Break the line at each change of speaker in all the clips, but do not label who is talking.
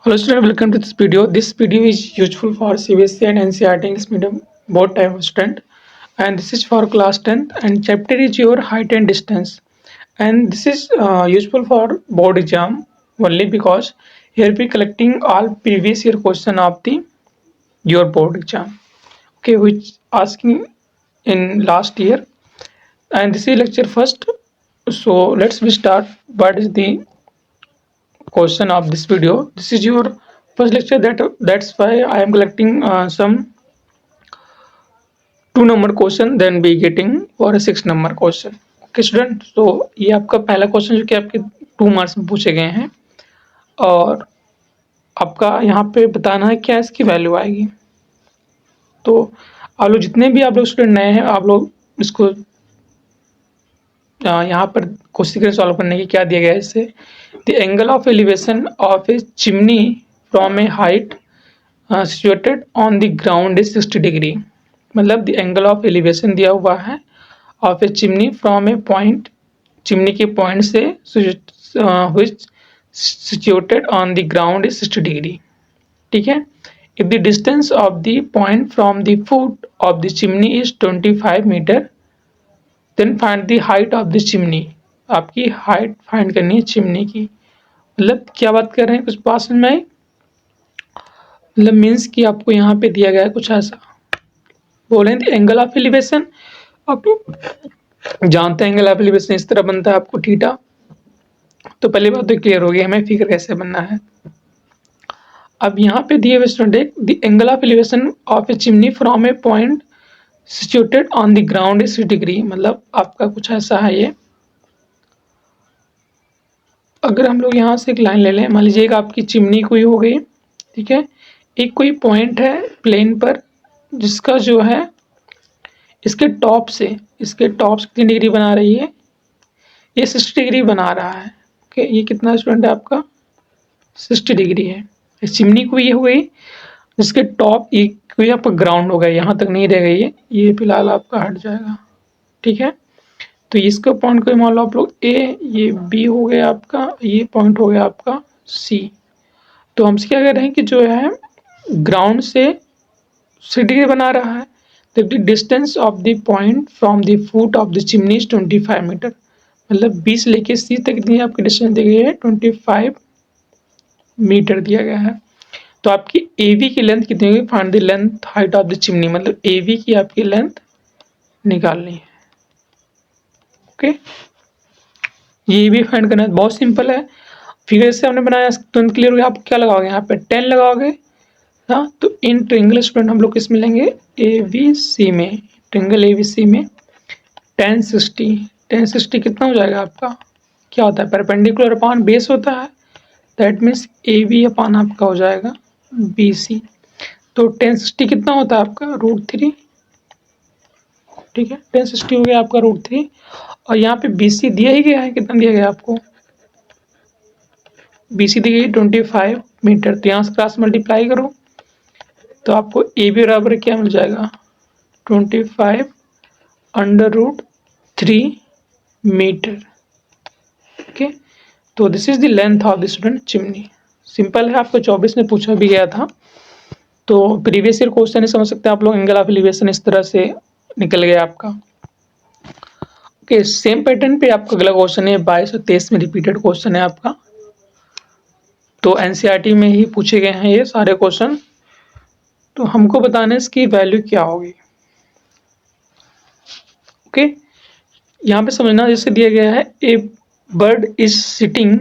Hello student, welcome to this video. This video is useful for CBSE and NCERT English medium both type of student, and this is for class 10th and chapter is your height and distance, and this is useful for board exam only because here we collecting all previous year question of the your board exam, okay, which asking in last year, and this is lecture first. So let's we start. What is the question of this video? This is your first lecture, that's why I am collecting some 2 number question, then be getting for a 6 number question. Okay student, तो ये आपका पहला question जो कि आपके 2 marks में पूछे गए हैं, और आपका यहाँ पे बताना है क्या इसकी वैल्यू आएगी। तो आप लोग जितने भी आप लोग स्टूडेंट नए हैं, आप लोग इसको यहाँ पर कोशिश करें सॉल्व करने की। क्या दिया गया है इससे, the angle of elevation of a chimney from a height situated on the ground is 60 degree. मतलब द एंगल ऑफ एलिवेशन दिया हुआ है of a chimney from a point, chimney के पॉइंट से which situated on the ground is 60 degree. ठीक है। If the distance of the point from the foot of the chimney is 25 metre, then find the height of the chimney. आपकी height find करनी है chimney की। मतलब क्या बात कर रहे हैं, कुछ बात समझ में आई? मतलब मीन्स कि आपको यहाँ पे दिया गया है कुछ ऐसा, बोले द एंगल ऑफ एलिवेशन। आप जानते हैं एंगल ऑफ एलिवेशन इस तरह बनता है आपको थीटा। तो पहली बात तो क्लियर हो गई हमें फिगर कैसे बनना है। अब यहाँ पे दिए हुए student, the angle of elevation of a chimney from a point situated on the ground is 60 degree. मतलब आपका कुछ ऐसा है ये। अगर हम लोग यहाँ से एक लाइन ले लें, मान लीजिए एक आपकी चिमनी कोई हो गई, ठीक है, एक कोई पॉइंट है प्लेन पर जिसका जो है इसके टॉप से कितनी डिग्री बना रही है, ये 60 डिग्री बना रहा है। ओके, ये कितना स्टूडेंट है आपका 60 डिग्री है। इस चिमनी को ये हो गई जिसके टॉप, ये कोई आपका ग्राउंड हो गया, यहाँ तक नहीं रह गई है, ये फिलहाल आपका हट जाएगा। ठीक है, तो इसका पॉइंट कोई मान लो आप लोग ए, ये बी हो गया आपका, ये पॉइंट हो गया आपका सी। तो हमसे क्या कह रहे हैं कि जो है ग्राउंड से 60 डिग्री बना रहा है, तो the distance of the point from the foot of the chimney is 25 metre. मतलब 20 लेके सी तक कितनी आपकी डिस्टेंस दी गई है, 25 मीटर दिया गया है। तो आपकी ए वी की लेंथ कितनी होगी, find the length height of the chimney. मतलब ए वी की आपकी लेंथ निकालनी है। ओके, ये भी फाइंड करना है, बहुत सिंपल है। फिगर से हमने बनाया, तुरंत क्लियर हो गया। आप क्या लगाओगे यहाँ पे 10 लगाओगे। हाँ, तो इन ट्रिंगल स्टूडेंट हम लोग किस में लेंगे, ए बी सी में, ट्रिंगल ए बी सी में 1060 कितना हो जाएगा आपका, क्या होता है, परपेंडिकुलर अपान बेस होता है, दैट मीन्स ए बी अपान आपका हो जाएगा बी सी। तो 1060 कितना होता है आपका √3। ठीक है, 1060 हो गया आपका √3, और यहाँ पे बी सी दिया ही गया है, कितना दिया गया आपको, बी सी दी गई 25 मीटर। तो यहाँ से क्रॉस मल्टीप्लाई करो तो आपको ए बी बराबर क्या मिल जाएगा, 25 √3 मीटर। ओके, तो this is the length of the student chimney. Simple है, आपको 24 में पूछा भी गया था। तो प्रीवियस ईयर क्वेश्चन समझ सकते हैं आप लोग, एंगल ऑफ एलिवेशन इस तरह से निकल गया आपका। ओके, सेम पैटर्न पे आपका अगला क्वेश्चन है, 22 और 23 में रिपीटेड क्वेश्चन है आपका। तो एनसीईआरटी में ही पूछे गए हैं ये सारे क्वेश्चन। तो हमको बताना है इसकी वैल्यू क्या होगी। ओके, यहाँ पे समझना, जैसे दिया गया है a bird is sitting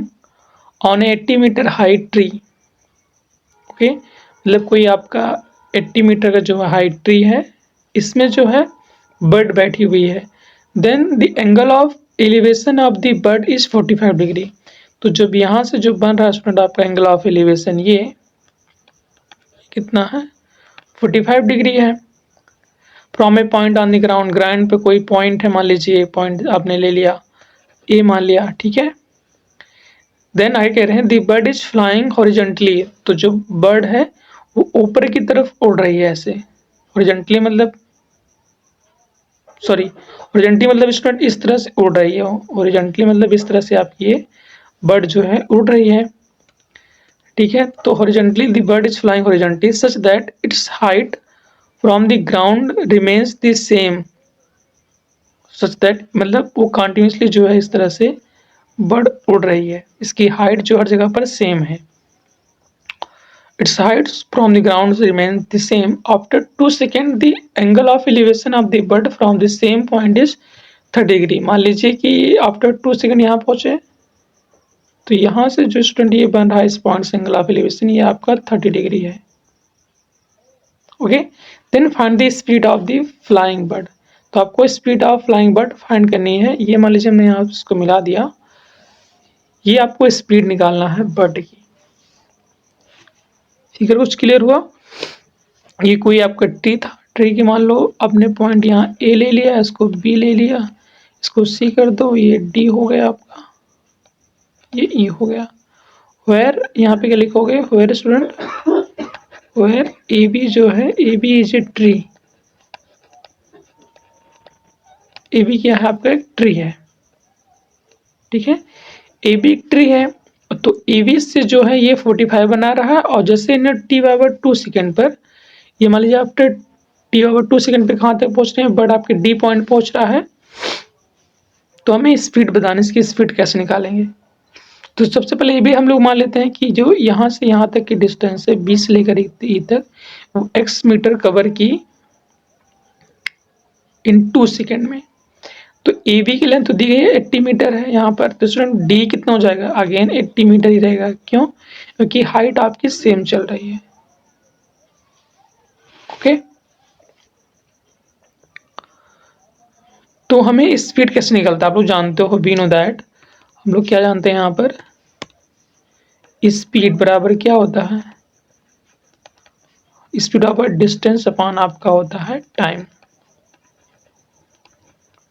on 80 metre height tree. Okay, मतलब कोई आपका 80 मीटर का जो हाइट ट्री है, इसमें जो है बर्ड बैठी हुई है। Then the angle of elevation of the bird is 45 degree. तो जब यहाँ से जो बन रहा है स्टूडेंट आपका एंगल ऑफ एलिवेशन, ये कितना है, 45 डिग्री है। From a point on the ground, ground पे कोई पॉइंट है, मान लीजिए पॉइंट आपने ले लिया ए मान लिया, ठीक है। देन आगे कह रहे हैं the bird is flying horizontally. तो जो बर्ड है वो ऊपर की तरफ उड़ रही है ऐसे, हॉरिजॉन्टली मतलब, सॉरी, हॉरिजॉन्टली मतलब स्टूडेंट इस तरह से उड़ रही है, हॉरिजॉन्टली मतलब इस तरह से आपकी ये बर्ड जो है उड़ रही है। ठीक है। तो horizontally the bird is flying horizontally such that it's height from the ground remains the same, such that मतलब वो कंटिन्यूसली जो है इस तरह से बर्ड उड़ रही है, इसकी हाइट जो हर जगह पर सेम है। Its height from the ground remains the same. After 2 seconds, the angle of elevation of the bird from the same point is 30 degree. मान लीजिए कि आफ्टर 2 सेकंड यहाँ पहुंचे, तो यहाँ से जो स्टूडेंट ये बन रहा है इस पॉइंट से एंगल ऑफ एलिवेशन ये आपका 30 डिग्री है। Okay, then find the speed of the flying bird. तो आपको speed of flying bird find करनी है। ये मान लीजिए हमने यहाँ इसको मिला दिया, ये आपको स्पीड निकालना है बर्ड की। ठीक है, कुछ क्लियर हुआ? ये कोई आपका ट्री था, ट्री की मान लो आपने पॉइंट यहाँ ए ले लिया, इसको बी ले लिया, इसको सी कर दो, ये डी हो गया आपका, ये ई हो गया। वेयर यहाँ पे क्या लिखोगे, where student, where A B जो है, A B is a tree, A B क्या है आपका एक ट्री है। ठीक है, ए बी एक ट्री है, तो ए बी से जो है ये 45 बना रहा है, और जैसे इन्हें टी बराबर 2 सेकेंड पर, ये मान लीजिए आफ्टर टी बराबर 2 सेकेंड पे कहाँ तक पहुँच रहे हैं, बट आपके डी पॉइंट पहुँच रहा है। तो हमें स्पीड बताने, इसकी स्पीड कैसे निकालेंगे? तो सबसे पहले ये भी हम लोग मान लेते हैं कि जो यहाँ से यहाँ तक की डिस्टेंस है 20 से लेकर ई तक, वो x मीटर कवर की इन 2 सेकेंड में। तो ए बी की लेंथ तो दी गई है 80 मीटर है यहाँ पर, तो स्टूडेंट डी कितना हो जाएगा, अगेन 80 मीटर ही रहेगा। क्यों? क्योंकि हाइट आपकी सेम चल रही है। ओके, तो हमें स्पीड कैसे निकलता है आप लोग जानते हो, वी नो दैट। हम लोग क्या जानते हैं यहाँ पर, स्पीड बराबर क्या होता है, स्पीड ऑफ डिस्टेंस अपॉन आपका होता है टाइम।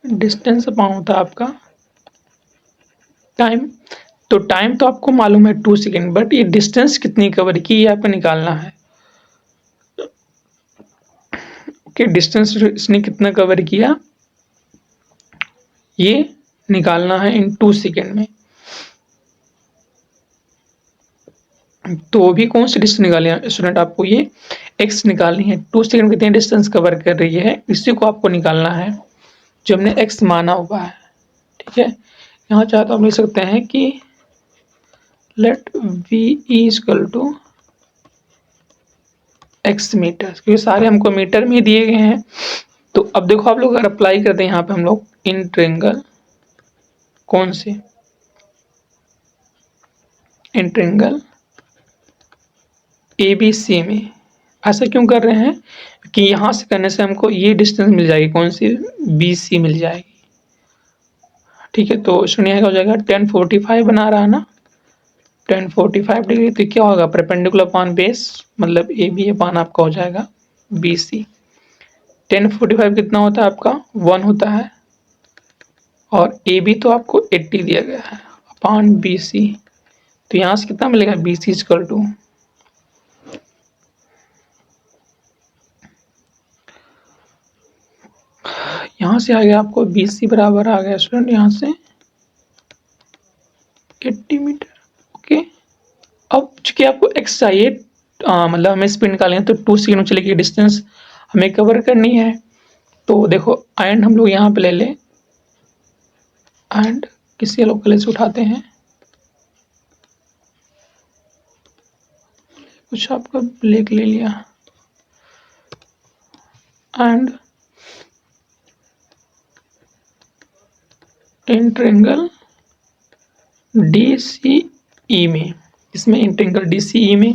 डिस्टेंस अपॉन होता है आपका टाइम। तो टाइम तो आपको मालूम है 2 सेकेंड, बट ये डिस्टेंस कितनी कवर की ये आपको निकालना है। ओके, डिस्टेंस इसने कितना कवर किया ये निकालना है इन 2 सेकेंड में। तो भी कौन सी डिस्टेंस निकालनी है स्टूडेंट, आपको ये x निकालनी है। 2 सेकेंड कितनी डिस्टेंस कवर कर रही है, इसी को आपको निकालना है जो हमने x माना हुआ है। ठीक है, यहाँ चाहे तो हम लिख सकते हैं कि let v equal to x metre, क्योंकि सारे हमको मीटर में दिए गए हैं। तो अब देखो आप लोग अगर अप्लाई करते हैं यहाँ पे हम लोग इन ट्रेंगल, कौन से in triangle A B C में, ऐसा क्यों कर रहे हैं कि यहाँ से करने से हमको ये डिस्टेंस मिल जाएगी, कौन सी, बी सी मिल जाएगी। ठीक है, तो सुनिए हो जाएगा 1045 बना रहा है ना, 1045 डिग्री। तो क्या होगा, परपेंडिकुलर अपॉन बेस, मतलब ए बी अपॉन आपका हो जाएगा बी सी। 1045 कितना होता है आपका 1 होता है, और ए बी तो आपको 80 दिया गया है अपॉन बी सी। तो यहाँ से कितना मिलेगा, बी सी इक्वल टू, यहाँ से आ गया आपको बी सी बराबर आ गया स्टूडेंट यहाँ से 80 मीटर। ओके, अब चूंकि आपको एक्स चाहिए, मतलब हमें स्पीड निकालनी है, तो 2 सेकेंड में चलेगी डिस्टेंस हमें कवर करनी है। तो देखो एंड हम लोग यहाँ पे ले लें, एंड किसी अलग कलर से उठाते हैं, कुछ आपका ब्लैक ले लिया, and in triangle D C E में, इसमें इन ट्रेंगल डी सी ई में,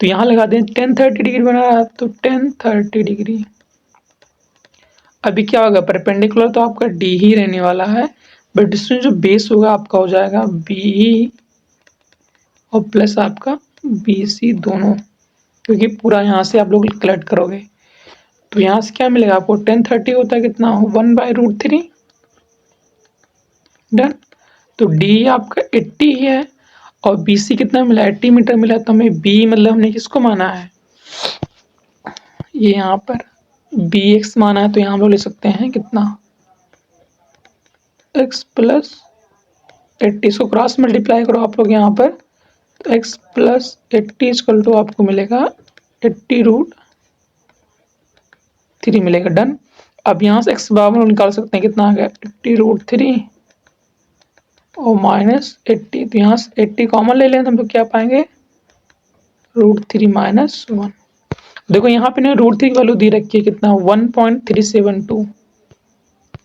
तो यहाँ लगा दें 1030 डिग्री बना रहा है, तो 1030 डिग्री। अभी क्या होगा, परपेंडिकुलर तो आपका डी ही रहने वाला है, बट डिस्टेंस जो बेस होगा आपका हो जाएगा बी और प्लस आपका बी सी दोनों, क्योंकि पूरा यहाँ से आप लोग कलेक्ट करोगे। तो यहाँ से क्या मिलेगा आपको, 1030 होता है कितना, 1/√3 डन। तो डी आपका 80 ही है, और बी सी कितना मिला, 80 मीटर मिला। तो हमें बी मतलब हमने किसको माना है, ये यहाँ पर बी एक्स माना है, तो यहाँ हम लोग ले सकते हैं कितना, x प्लस 80, इसको क्रॉस मल्टीप्लाई करो आप लोग यहाँ पर, तो x प्लस 80 इक्वल टू आपको मिलेगा 80√3 मिलेगा। डन। अब यहाँ से x बराबर हम निकाल सकते हैं, कितना आ गया 80√3 और माइनस 80, तो यहाँ से 80 कॉमन ले लें तो हम लोग क्या पाएंगे √3 माइनस 1। देखो यहाँ पे ना √3 की वैल्यू दी रखी है कितना 1.372,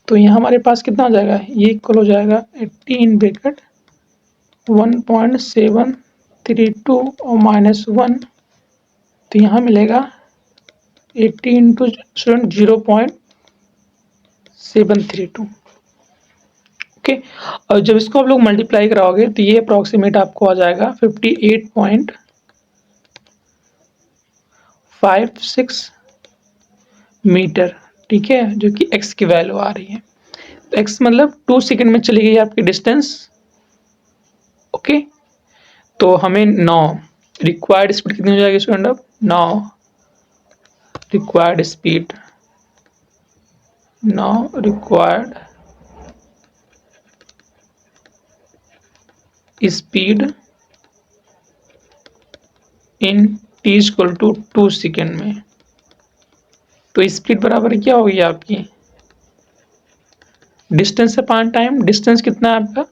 तो यहाँ हमारे पास कितना हो जाएगा, ये इक्वल हो जाएगा 80 इन ब्रैकेट 1.732 और माइनस 1, तो यहाँ मिलेगा 80 इंटू 0.732। ओके, और जब इसको आप लोग मल्टीप्लाई कराओगे तो ये अप्रॉक्सीमेट आपको आ जाएगा 58.56 मीटर। ठीक है, जो कि x की वैल्यू आ रही है। तो x मतलब 2 सेकंड में चली गई आपकी डिस्टेंस। ओके, तो हमें 9 रिक्वायर्ड स्पीड कितनी हो जाएगी स्टूडेंट, अब 9 required speed, 9 required speed in t equal to 2 second में। तो स्पीड बराबर क्या होगी आपकी डिस्टेंस अपान टाइम। डिस्टेंस कितना है आपका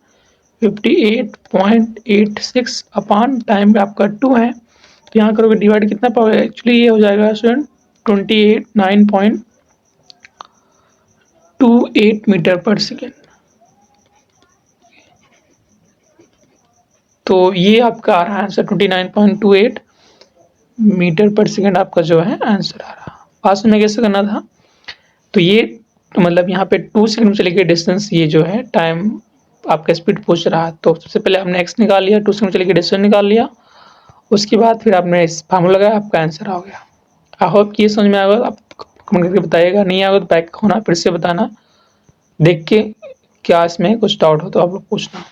58.86 अपान टाइम आपका 2 है, तो यहाँ करोगे डिवाइड कितना पाओगे, एक्चुअली ये हो जाएगा स्टूडेंट 29.28 मीटर पर सेकेंड। तो ये आपका आ रहा है आंसर 29.28 मीटर पर सेकेंड आपका जो है आंसर आ रहा। पास में कैसे करना था, तो ये मतलब यहाँ पे 2 सेकंड में चली गई डिस्टेंस, ये जो है टाइम आपका स्पीड पूछ रहा है। तो सबसे पहले हमने x निकाल लिया, 2 सेकंड में चली गई डिस्टेंस निकाल लिया, उसके बाद फिर आपने इस फार्मूला लगाया, आपका आंसर आ गया। आई होप कि ये समझ में आएगा। आप कमेंट करके बताइएगा, नहीं आएगा तो बैक होना फिर से बताना, देख के क्या इसमें कुछ डाउट हो तो आप लोग पूछना।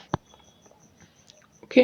ओके।